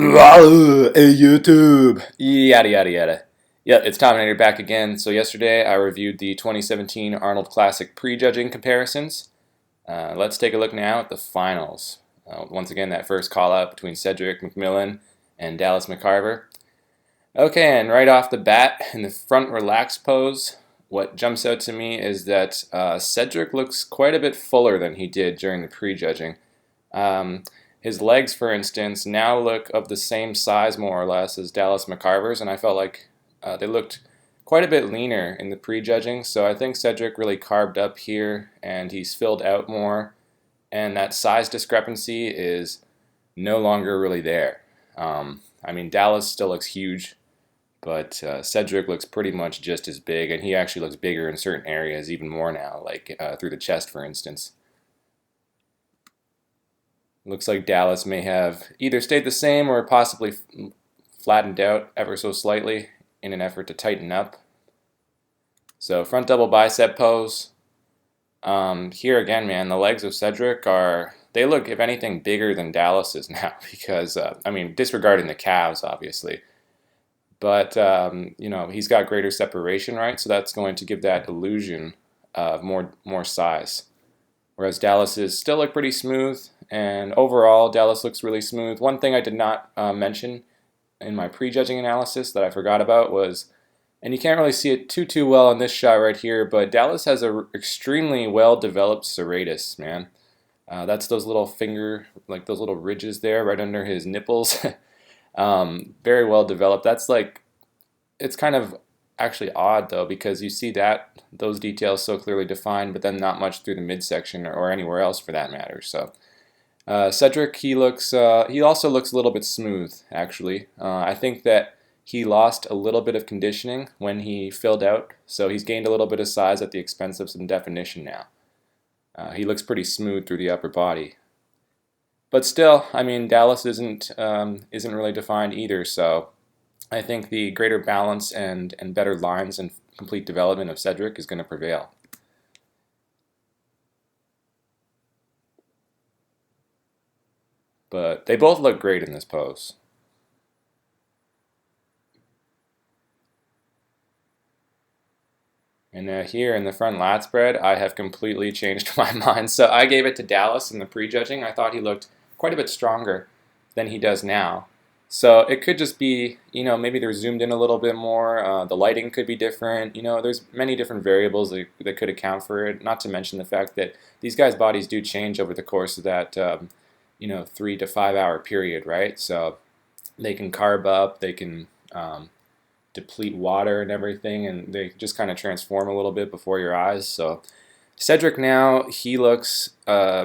Hey YouTube! Yada yada yada. Yep, it's Tominator back again. So yesterday I reviewed the 2017 Arnold Classic prejudging comparisons. Let's take a look now at the finals. Once again, that first call out between Cedric, McMillan, and Dallas McCarver. Okay, and right off the bat, in the front relaxed pose, what jumps out to me is that Cedric looks quite a bit fuller than he did during the prejudging. Um, his legs, for instance, now look of the same size more or less as Dallas McCarver's, and I felt like they looked quite a bit leaner in the prejudging. So I think Cedric really carved up here, and he's filled out more, and that size discrepancy is no longer really there. I mean, Dallas still looks huge, but Cedric looks pretty much just as big, and he actually looks bigger in certain areas even more now, like through the chest, for instance. Looks like Dallas may have either stayed the same or possibly flattened out ever so slightly in an effort to tighten up. So front double bicep pose. Here again, man, the legs of Cedric they look, if anything, bigger than Dallas's now because, I mean, disregarding the calves, obviously. But, he's got greater separation, right? So that's going to give that illusion of more size. Whereas Dallas's still look pretty smooth, and overall, Dallas looks really smooth. One thing I did not mention in my prejudging analysis that I forgot about was, and you can't really see it too well on this shot right here, but Dallas has a extremely well-developed serratus, man. That's those little like those little ridges there right under his nipples. Very well developed. It's kind of actually odd though, because you see those details so clearly defined, but then not much through the midsection or anywhere else for that matter. So Cedric, he also looks a little bit smooth actually. I think that he lost a little bit of conditioning when he filled out, so he's gained a little bit of size at the expense of some definition now. He looks pretty smooth through the upper body. But still, I mean, Dallas isn't really defined either, so I think the greater balance and better lines and complete development of Cedric is going to prevail. But they both look great in this pose. And here in the front lat spread, I have completely changed my mind. So I gave it to Dallas in the prejudging. I thought he looked quite a bit stronger than he does now. So it could just be, maybe they're zoomed in a little bit more. The lighting could be different. There's many different variables that could account for it. Not to mention the fact that these guys' bodies do change over the course of that, 3 to 5 hour period, right? So they can carb up, they can deplete water and everything, and they just kind of transform a little bit before your eyes. So Cedric now, he looks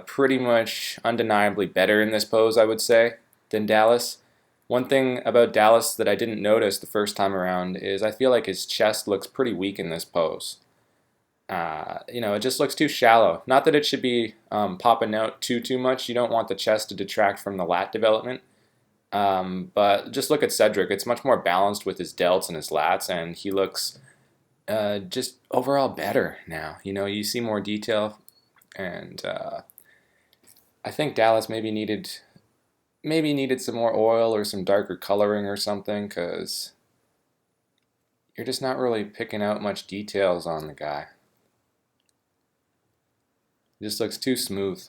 pretty much undeniably better in this pose, I would say, than Dallas. One thing about Dallas that I didn't notice the first time around is I feel like his chest looks pretty weak in this pose. It just looks too shallow. Not that it should be popping out too much. You don't want the chest to detract from the lat development. But just look at Cedric. It's much more balanced with his delts and his lats, and he looks just overall better now. You see more detail, and I think Dallas maybe needed some more oil or some darker coloring or something, because you're just not really picking out much details on the guy. It just looks too smooth.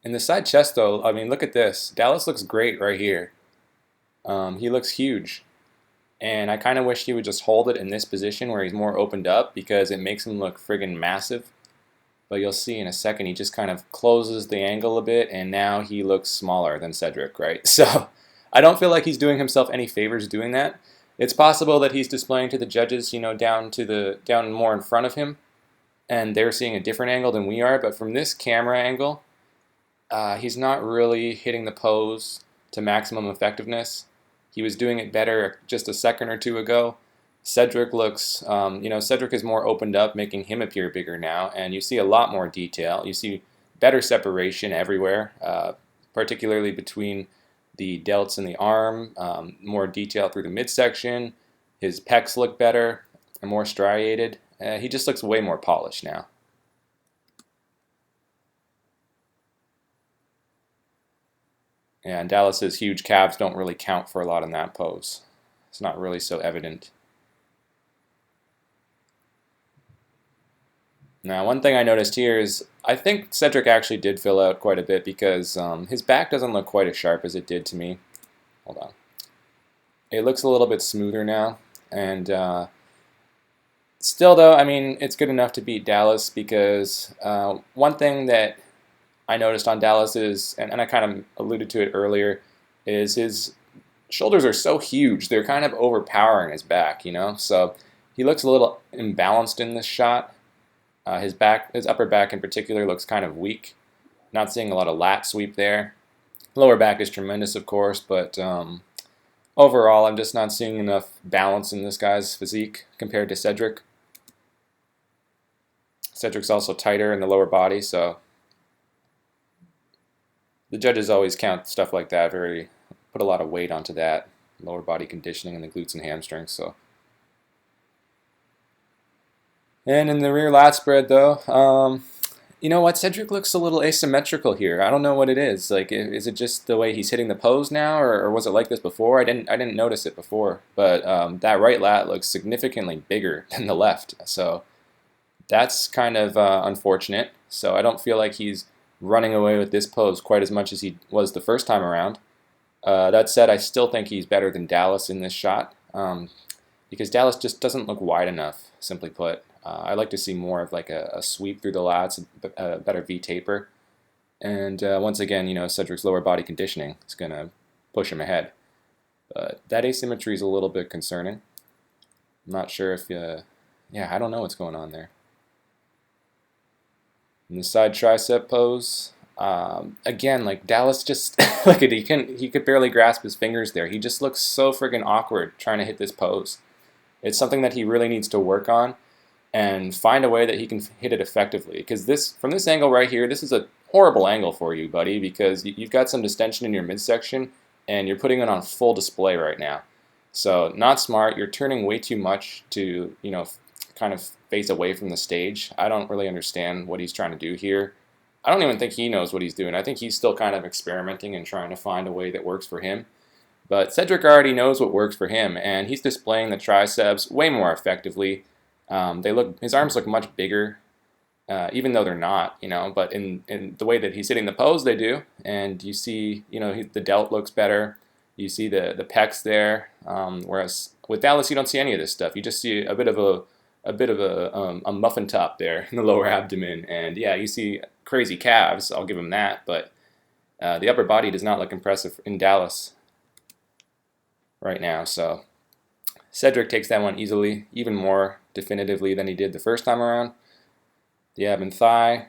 In the side chest, though, I mean, look at this. Dallas looks great right here. He looks huge. And I kind of wish he would just hold it in this position where he's more opened up, because it makes him look friggin' massive. But you'll see in a second, he just kind of closes the angle a bit, and now he looks smaller than Cedric, right? So I don't feel like he's doing himself any favors doing that. It's possible that he's displaying to the judges, down more in front of him, and they're seeing a different angle than we are. But from this camera angle, he's not really hitting the pose to maximum effectiveness. He was doing it better just a second or two ago. Cedric looks, Cedric is more opened up, making him appear bigger now, and you see a lot more detail. You see better separation everywhere, particularly between the delts and the arm, more detail through the midsection. His pecs look better and more striated. He just looks way more polished now. And Dallas's huge calves don't really count for a lot in that pose. It's not really so evident. Now, one thing I noticed here is I think Cedric actually did fill out quite a bit because his back doesn't look quite as sharp as it did to me. Hold on. It looks a little bit smoother now. And still, though, I mean, it's good enough to beat Dallas because one thing that I noticed on Dallas is, and I kind of alluded to it earlier, is his shoulders are so huge. They're kind of overpowering his back, you know? So he looks a little imbalanced in this shot. His upper back in particular looks kind of weak. Not seeing a lot of lat sweep there. Lower back is tremendous, of course, but overall, I'm just not seeing enough balance in this guy's physique compared to Cedric. Cedric's also tighter in the lower body, so the judges always count stuff like that, put a lot of weight onto that, lower body conditioning in the glutes and hamstrings. So, and in the rear lat spread though, you know what? Cedric looks a little asymmetrical here. I don't know what it is. Like, is it just the way he's hitting the pose now, or was it like this before? I didn't notice it before, but that right lat looks significantly bigger than the left. So that's kind of unfortunate. So I don't feel like he's running away with this pose quite as much as he was the first time around. That said, I still think he's better than Dallas in this shot because Dallas just doesn't look wide enough, simply put. I like to see more of like a sweep through the lats, a better V taper. And once again, you know, Cedric's lower body conditioning is going to push him ahead. But that asymmetry is a little bit concerning. I'm not sure if, yeah, I don't know what's going on there. In the side tricep pose, again, like Dallas just, look at he could barely grasp his fingers there. He just looks so friggin' awkward trying to hit this pose. It's something that he really needs to work on and find a way that he can hit it effectively. Because from this angle right here, this is a horrible angle for you, buddy, because you've got some distension in your midsection, and you're putting it on full display right now. So not smart. You're turning way too much to, you know, kind of face away from the stage. I don't really understand what he's trying to do here. I don't even think he knows what he's doing. I think he's still kind of experimenting and trying to find a way that works for him. But Cedric already knows what works for him, and he's displaying the triceps way more effectively. His arms look much bigger, even though they're not, you know, but in the way that he's hitting the pose, they do. And you see, you know, the delt looks better. You see the pecs there, whereas with Dallas, you don't see any of this stuff. You just see a bit of a muffin top there in the lower abdomen. And yeah, you see crazy calves, I'll give him that, but the upper body does not look impressive in Dallas right now. So Cedric takes that one easily, even more definitively than he did the first time around. The ab and thigh.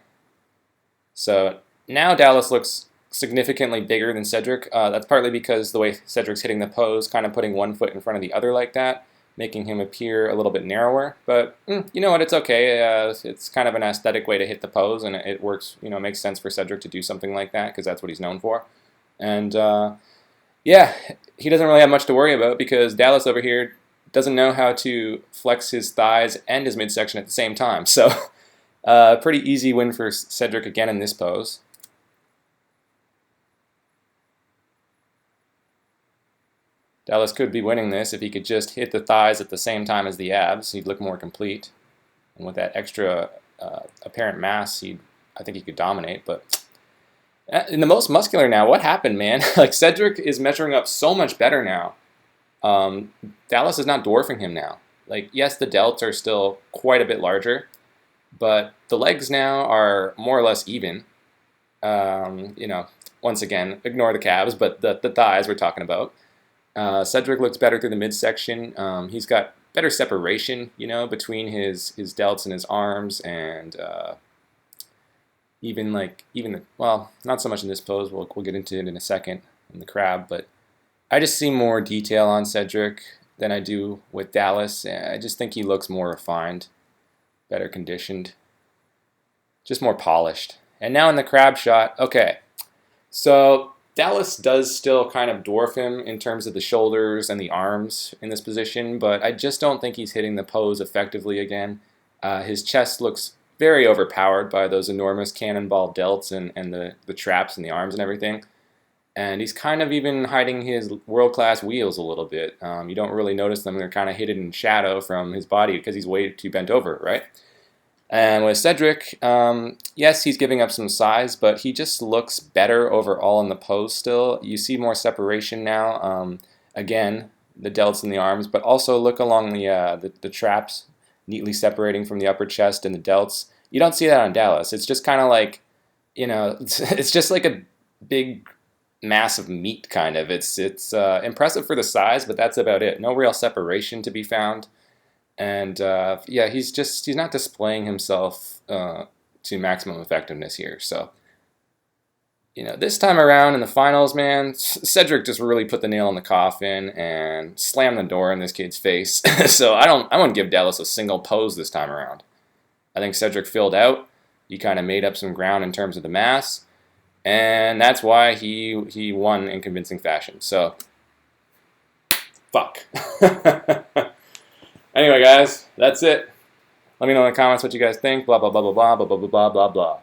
So now Dallas looks significantly bigger than Cedric. That's partly because the way Cedric's hitting the pose, kind of putting one foot in front of the other like that, making him appear a little bit narrower. But you know what? It's okay. It's kind of an aesthetic way to hit the pose, and it works. You know, it makes sense for Cedric to do something like that because that's what he's known for. And yeah, he doesn't really have much to worry about because Dallas over here doesn't know how to flex his thighs and his midsection at the same time. So pretty easy win for Cedric again in this pose. Dallas could be winning this if he could just hit the thighs at the same time as the abs. He'd look more complete. And with that extra apparent mass, I think he could dominate. But in the most muscular now, what happened, man? Like Cedric is measuring up so much better now. Dallas is not dwarfing him now. Like, yes, the delts are still quite a bit larger, but the legs now are more or less even. You know, once again, ignore the calves, but the thighs we're talking about. Cedric looks better through the midsection. He's got better separation, you know, between his delts and his arms, and well, not so much in this pose. We'll get into it in a second in the crab, but I just see more detail on Cedric than I do with Dallas. I just think he looks more refined, better conditioned, just more polished. And now in the crab shot, okay, so Dallas does still kind of dwarf him in terms of the shoulders and the arms in this position, but I just don't think he's hitting the pose effectively again. His chest looks very overpowered by those enormous cannonball delts and the traps and the arms and everything. And he's kind of even hiding his world-class wheels a little bit. You don't really notice them. They're kind of hidden in shadow from his body because he's way too bent over, right? And with Cedric, yes, he's giving up some size, but he just looks better overall in the pose still. You see more separation now. Again, the delts in the arms, but also look along the traps, neatly separating from the upper chest and the delts. You don't see that on Dallas. It's just kind of like, it's just like a big mass of meat, kind of. It's impressive for the size, but that's about it. No real separation to be found. And yeah, he's not displaying himself to maximum effectiveness here. So this time around in the finals, man, Cedric just really put the nail in the coffin and slammed the door in this kid's face. So I wouldn't give Dallas a single pose this time around. I think Cedric filled out. He kind of made up some ground in terms of the mass, and that's why he won in convincing fashion. So fuck. Anyway, guys, that's it. Let me know in the comments what you guys think. Blah, blah, blah, blah, blah, blah, blah, blah, blah, blah.